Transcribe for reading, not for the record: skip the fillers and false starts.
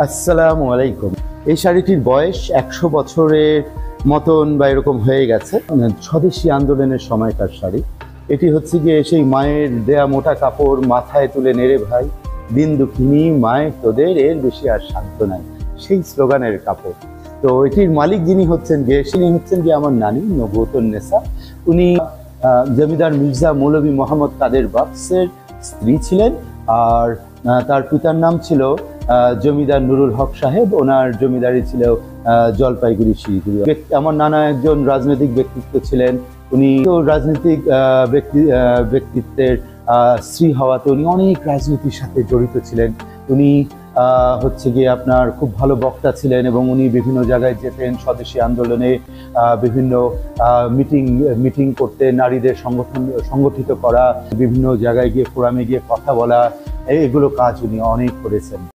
আসসালামু আলাইকুম। এই শাড়িটির বয়স 100 বছরের মতন বা এরকম হয়ে গেছে। স্বদেশী আন্দোলনের সময়কার শাড়ি। এটি হচ্ছে গিয়ে সেই মায়ের দেয়া মোটা কাপড় মাথায় তুলে নেড়ে ভাই, দিন দুঃখিনী মায়ের তোদের এর বেশি আর সাধ্য নাই, সেই স্লোগানের কাপড়। তো এটির মালিক যিনি হচ্ছেন গিয়ে আমার নানি নবুয়তুন নেসা। উনি জমিদার মির্জা মৌলভী মোহাম্মদ কাদের বাক্সের স্ত্রী ছিলেন। আর তার পিতার নাম ছিল জমিদার নুরুল হক সাহেব। ওনার জমিদারি ছিল জলপাইগুড়ি শিলিগুড়ি। আমার নানা একজন রাজনৈতিক ব্যক্তিত্ব ছিলেন। উনি তো রাজনৈতিক ব্যক্তিত্বের স্ত্রী হওয়াতে উনি অনেক রাজনীতির সাথে জড়িত ছিলেন। উনি হচ্ছে গিয়ে আপনার খুব ভালো বক্তা ছিলেন এবং উনি বিভিন্ন জায়গায় যেতেন স্বদেশী আন্দোলনে, বিভিন্ন মিটিং করতে, নারীদের সংগঠিত করা, বিভিন্ন জায়গায় গিয়ে ফোরামে গিয়ে কথা বলা, এগুলো কাজ উনি অনেক করেছেন।